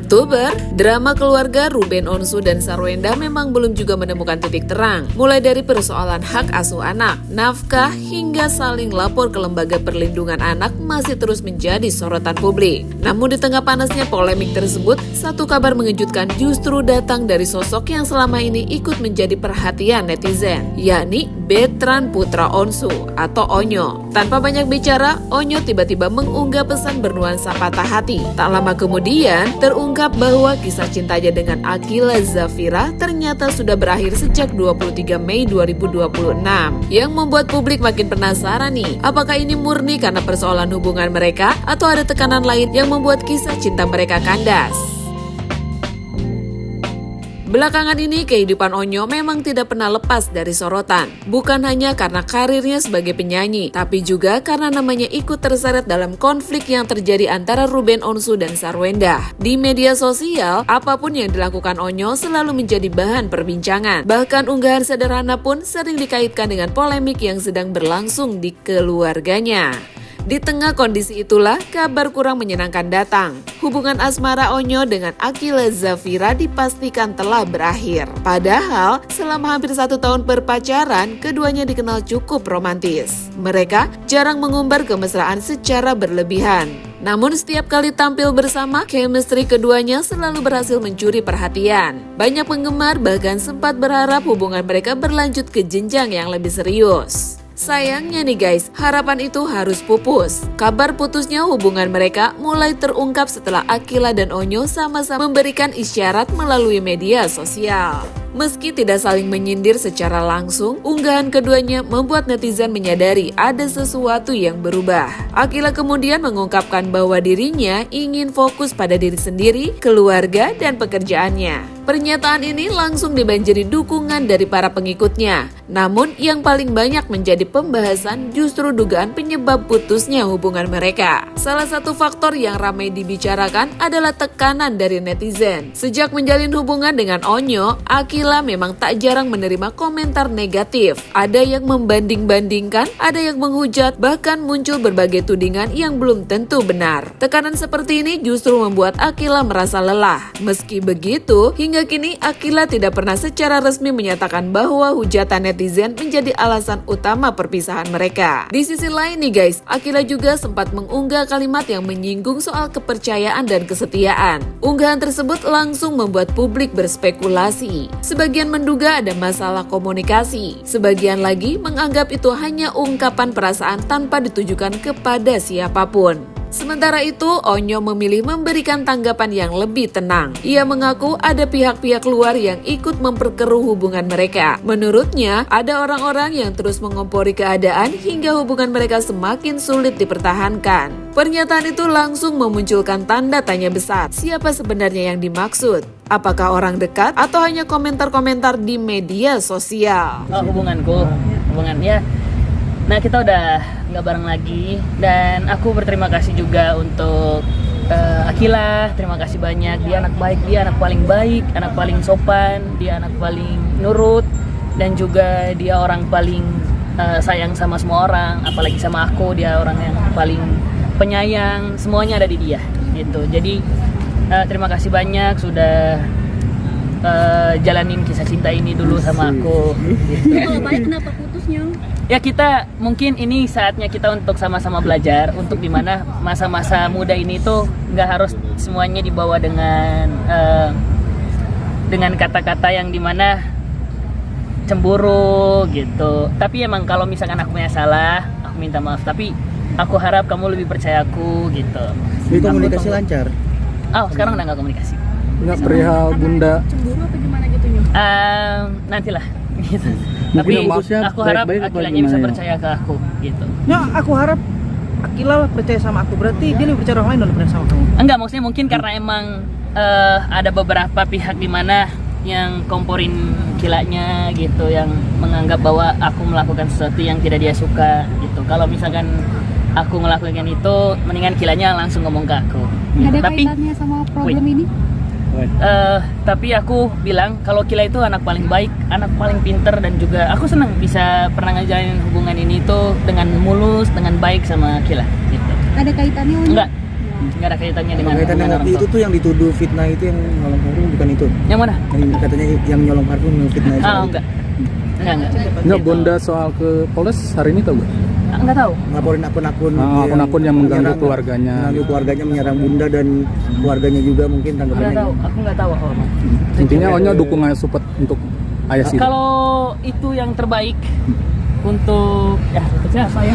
Oktober, drama keluarga Ruben Onsu dan Sarwenda memang belum juga menemukan titik terang. Mulai dari persoalan hak asuh anak, nafkah, hingga saling lapor ke lembaga perlindungan anak masih terus menjadi sorotan publik. Namun di tengah panasnya polemik tersebut, satu kabar mengejutkan justru datang dari sosok yang selama ini ikut menjadi perhatian netizen, yakni Bertrand Putra Onsu atau Onyo. Tanpa banyak bicara, Onyo tiba-tiba mengunggah pesan bernuansa patah hati. Tak lama kemudian, terungkap bahwa kisah cintanya dengan Akila Zafira ternyata sudah berakhir sejak 23 Mei 2026. Yang membuat publik makin penasaran nih, apakah ini murni karena persoalan hubungan mereka atau ada tekanan lain yang membuat kisah cinta mereka kandas? Belakangan ini, kehidupan Onyo memang tidak pernah lepas dari sorotan. Bukan hanya karena karirnya sebagai penyanyi, tapi juga karena namanya ikut terseret dalam konflik yang terjadi antara Ruben Onsu dan Sarwenda. Di media sosial, apapun yang dilakukan Onyo selalu menjadi bahan perbincangan. Bahkan unggahan sederhana pun sering dikaitkan dengan polemik yang sedang berlangsung di keluarganya. Di tengah kondisi itulah, kabar kurang menyenangkan datang. Hubungan asmara Onyo dengan Akila Zafira dipastikan telah berakhir. Padahal, selama hampir 1 tahun berpacaran, keduanya dikenal cukup romantis. Mereka jarang mengumbar kemesraan secara berlebihan. Namun setiap kali tampil bersama, chemistry keduanya selalu berhasil mencuri perhatian. Banyak penggemar bahkan sempat berharap hubungan mereka berlanjut ke jenjang yang lebih serius. Sayangnya nih guys, harapan itu harus pupus. Kabar putusnya hubungan mereka mulai terungkap setelah Akila dan Onyo sama-sama memberikan isyarat melalui media sosial. Meski tidak saling menyindir secara langsung, unggahan keduanya membuat netizen menyadari ada sesuatu yang berubah. Akila kemudian mengungkapkan bahwa dirinya ingin fokus pada diri sendiri, keluarga, dan pekerjaannya. Pernyataan ini langsung dibanjiri dukungan dari para pengikutnya. Namun yang paling banyak menjadi pembahasan justru dugaan penyebab putusnya hubungan mereka. Salah satu faktor yang ramai dibicarakan adalah tekanan dari netizen. Sejak menjalin hubungan dengan Onyo, Akila memang tak jarang menerima komentar negatif. Ada yang membanding-bandingkan, ada yang menghujat, bahkan muncul berbagai tudingan yang belum tentu benar. Tekanan seperti ini justru membuat Akila merasa lelah. Meski begitu, hingga kini Akila tidak pernah secara resmi menyatakan bahwa hujatan netizen menjadi alasan utama perpisahan mereka. Di sisi lain nih guys, Akila juga sempat mengunggah kalimat yang menyinggung soal kepercayaan dan kesetiaan. Unggahan tersebut langsung membuat publik berspekulasi. Sebagian menduga ada masalah komunikasi, sebagian lagi menganggap itu hanya ungkapan perasaan tanpa ditujukan kepada siapapun. Sementara itu, Onyo memilih memberikan tanggapan yang lebih tenang. Ia mengaku ada pihak-pihak luar yang ikut memperkeruh hubungan mereka. Menurutnya, ada orang-orang yang terus mengompori keadaan hingga hubungan mereka semakin sulit dipertahankan. Pernyataan itu langsung memunculkan tanda tanya besar. Siapa sebenarnya yang dimaksud? Apakah orang dekat atau hanya komentar-komentar di media sosial? Hubungannya. Nah, kita udah nggak bareng lagi, dan aku berterima kasih juga untuk Akila. Terima kasih banyak, dia anak baik, dia anak paling baik, anak paling sopan, dia anak paling nurut, dan juga dia orang paling sayang sama semua orang, apalagi sama aku. Dia orang yang paling penyayang, semuanya ada di dia gitu. Jadi terima kasih banyak sudah jalanin kisah cinta ini dulu sama aku gitu. Kalau balik kenapa putusnya? Ya, kita mungkin ini saatnya kita untuk sama-sama belajar, untuk dimana masa-masa muda ini tuh nggak harus semuanya dibawa dengan kata-kata yang dimana cemburu gitu. Tapi emang kalau misalkan aku punya salah, aku minta maaf. Tapi aku harap kamu lebih percaya aku gitu. Jadi komunikasi lancar? Oh, sekarang udah nggak komunikasi. Nggak perihal bunda? Cemburu apa gimana gitu nya? Nantilah gitu. Tapi aku harap Akilanya bisa percaya ke aku gitu. Ya, aku harap Akila lah percaya sama aku. Berarti dia lebih percaya orang lain daripada sama kamu. Enggak, maksudnya mungkin karena emang ada beberapa pihak di mana yang komporin Kilanya gitu, yang menganggap bahwa aku melakukan sesuatu yang tidak dia suka gitu. Kalau misalkan aku melakukan itu, mendingan Kilanya langsung ngomong ke aku. Ada kaitannya sama problem ini? Tapi aku bilang kalau Kila itu anak paling baik, anak paling pinter, dan juga aku senang bisa pernah ngejalanin hubungan ini tuh dengan mulus, dengan baik sama Kila gitu. Ada kaitannya? Enggak, nggak ada kaitannya dengan Kaitan hubungan dengan orang itu tua. tuh yang dituduh fitnah itu yang nyolong parfum bukan itu? Yang mana? Yang katanya yang nyolong parfum yang fitnah itu. Enggak. Enggak. Enggak, Bonda soal ke Polres hari ini tahu nggak? Enggak tahu. Laporin akun-akun Akun-akun yang mengganggu menyerang- keluarganya. mengganggu keluarganya, menyerang bunda dan keluarganya juga mungkin Enggak tanggapannya. tahu. Aku enggak tahu apa. Intinya Onyo dukungan support untuk ayah sih. Kalau itu yang terbaik untuk siapa ya?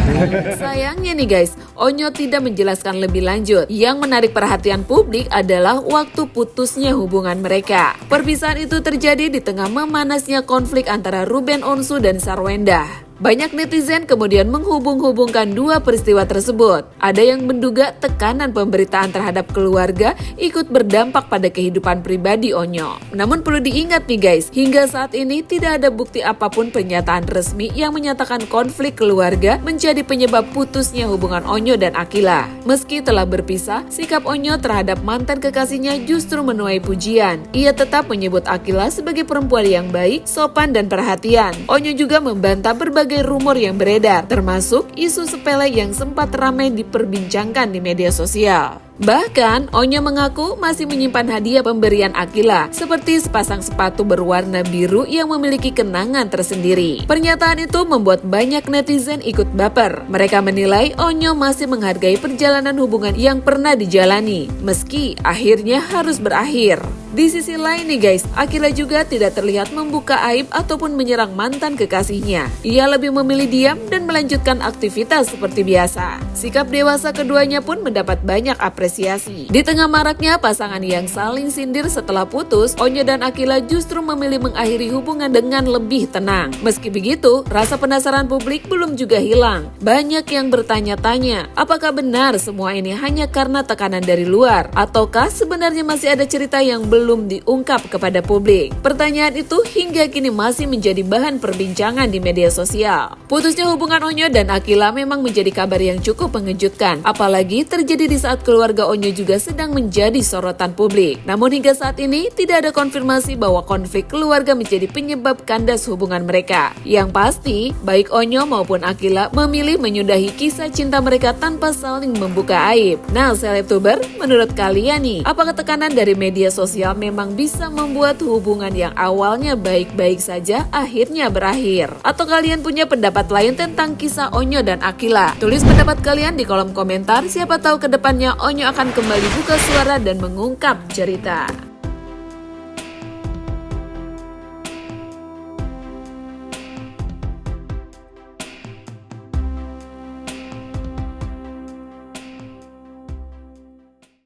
Sayangnya nih guys, Onyo tidak menjelaskan lebih lanjut. Yang menarik perhatian publik adalah waktu putusnya hubungan mereka. Perpisahan itu terjadi di tengah memanasnya konflik antara Ruben Onsu dan Sarwenda. Banyak netizen kemudian menghubung-hubungkan dua peristiwa tersebut. Ada yang menduga tekanan pemberitaan terhadap keluarga ikut berdampak pada kehidupan pribadi Onyo. Namun perlu diingat nih guys, hingga saat ini tidak ada bukti apapun pernyataan resmi yang menyatakan konflik keluarga menjadi penyebab putusnya hubungan Onyo dan Akila. Meski telah berpisah, sikap Onyo terhadap mantan kekasihnya justru menuai pujian. Ia tetap menyebut Akila sebagai perempuan yang baik, sopan, dan perhatian. Onyo juga membantah berbagai rumor yang beredar, termasuk isu sepele yang sempat ramai diperbincangkan di media sosial. Bahkan, Onyo mengaku masih menyimpan hadiah pemberian Akila, seperti sepasang sepatu berwarna biru yang memiliki kenangan tersendiri. Pernyataan itu membuat banyak netizen ikut baper. Mereka menilai Onyo masih menghargai perjalanan hubungan yang pernah dijalani, meski akhirnya harus berakhir. Di sisi lain nih guys, Akila juga tidak terlihat membuka aib ataupun menyerang mantan kekasihnya. Ia lebih memilih diam dan melanjutkan aktivitas seperti biasa. Sikap dewasa keduanya pun mendapat banyak apresiasi. Di tengah maraknya pasangan yang saling sindir setelah putus, Onyo dan Akila justru memilih mengakhiri hubungan dengan lebih tenang. Meski begitu, rasa penasaran publik belum juga hilang. Banyak yang bertanya-tanya, apakah benar semua ini hanya karena tekanan dari luar? Ataukah sebenarnya masih ada cerita yang belum diungkap kepada publik? Pertanyaan itu hingga kini masih menjadi bahan perbincangan di media sosial. Putusnya hubungan Onyo dan Akila memang menjadi kabar yang cukup mengejutkan, apalagi terjadi di saat keluarga Onyo juga sedang menjadi sorotan publik. Namun hingga saat ini tidak ada konfirmasi bahwa konflik keluarga menjadi penyebab kandas hubungan mereka. Yang pasti, baik Onyo maupun Akila memilih menyudahi kisah cinta mereka tanpa saling membuka aib. Nah, selebtuber, menurut kalian nih, apakah tekanan dari media sosial memang bisa membuat hubungan yang awalnya baik-baik saja akhirnya berakhir? Atau kalian punya pendapat lain tentang kisah Onyo dan Akila? Tulis pendapat kalian di kolom komentar, siapa tahu kedepannya Onyo akan kembali buka suara dan mengungkap cerita.